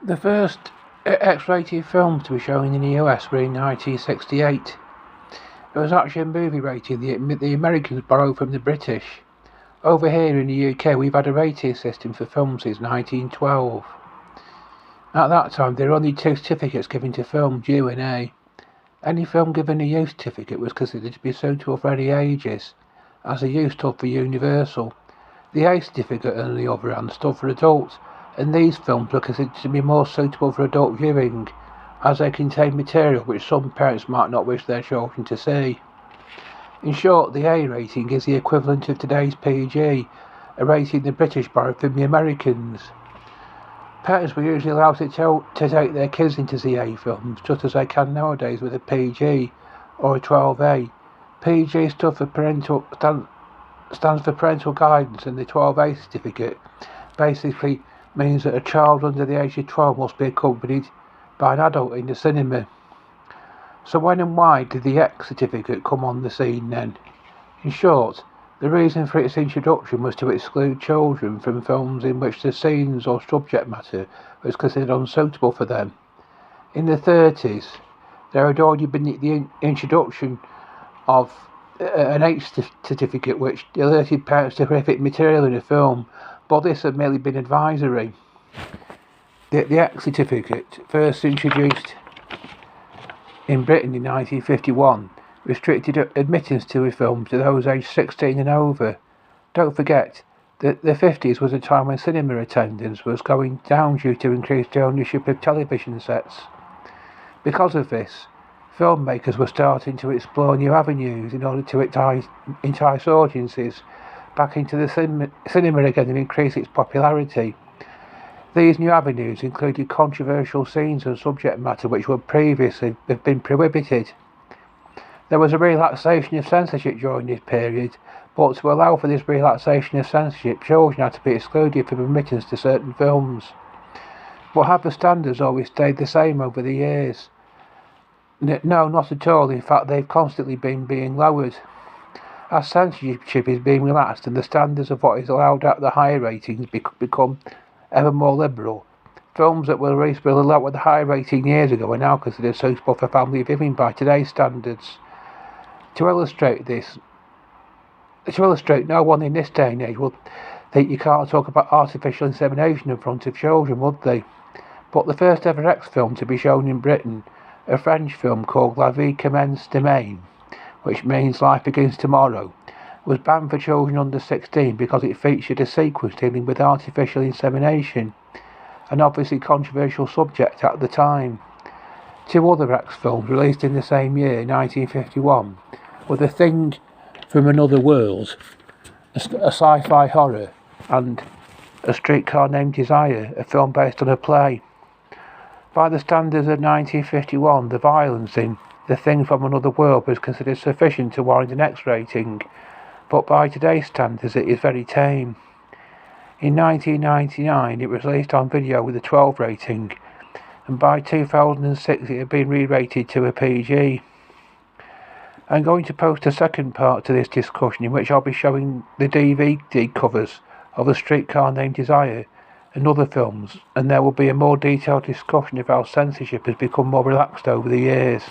The first X-rated films to be shown in the US were in 1968. It was actually a movie rating the Americans borrowed from the British. Over here in the UK, we've had a rating system for films since 1912. At that time, there were only two certificates given to films, U and A. Any film given a U certificate was considered to be suitable for any ages, as the U stood for Universal. The A certificate, on the other hand, stood for adults, and these films were considered to be more suitable for adult viewing, as they contain material which some parents might not wish their children to see. In short, the A rating is the equivalent of today's PG, a rating the British borrowed from the Americans. Parents were usually allowed to take their kids into see A films, just as they can nowadays with a PG or a 12A. PG stands for parental guidance, and the 12A certificate basically means that a child under the age of 12 must be accompanied by an adult in the cinema. So when and why did the X certificate come on the scene then? In short, the reason for its introduction was to exclude children from films in which the scenes or subject matter was considered unsuitable for them. In the 30s, there had already been the introduction of an H certificate which alerted parents to horrific material in a film, but this had merely been advisory. The X certificate, first introduced in Britain in 1951, restricted admittance to a film to those aged 16 and over. Don't forget that the 50s was a time when cinema attendance was going down due to increased ownership of television sets. Because of this, filmmakers were starting to explore new avenues in order to entice audiences back into the cinema again and increase its popularity. These new avenues included controversial scenes and subject matter which would previously have been prohibited. There was a relaxation of censorship during this period, but to allow for this relaxation of censorship, children had to be excluded from admittance to certain films. But have the standards always stayed the same over the years? No, not at all. In fact, they've constantly been being lowered. As censorship is being relaxed and the standards of what is allowed at the higher ratings become ever more liberal, films that were released with a high rating years ago are now considered suitable for family viewing by today's standards. To illustrate, no one in this day and age would think you can't talk about artificial insemination in front of children, would they? But the first ever X film to be shown in Britain, a French film called La Vie commence demain, which means Life Begins Tomorrow, was banned for children under 16 because it featured a sequence dealing with artificial insemination, an obviously controversial subject at the time. Two other X films released in the same year, 1951, were The Thing from Another World, a sci-fi horror, and A Streetcar Named Desire, a film based on a play. By the standards of 1951, the violence in The Thing from Another World was considered sufficient to warrant an X rating, but by today's standards it is very tame. In 1999 it was released on video with a 12 rating, and by 2006 it had been re-rated to a PG. I'm going to post a second part to this discussion in which I'll be showing the DVD covers of A Streetcar Named Desire and other films, and there will be a more detailed discussion of how censorship has become more relaxed over the years.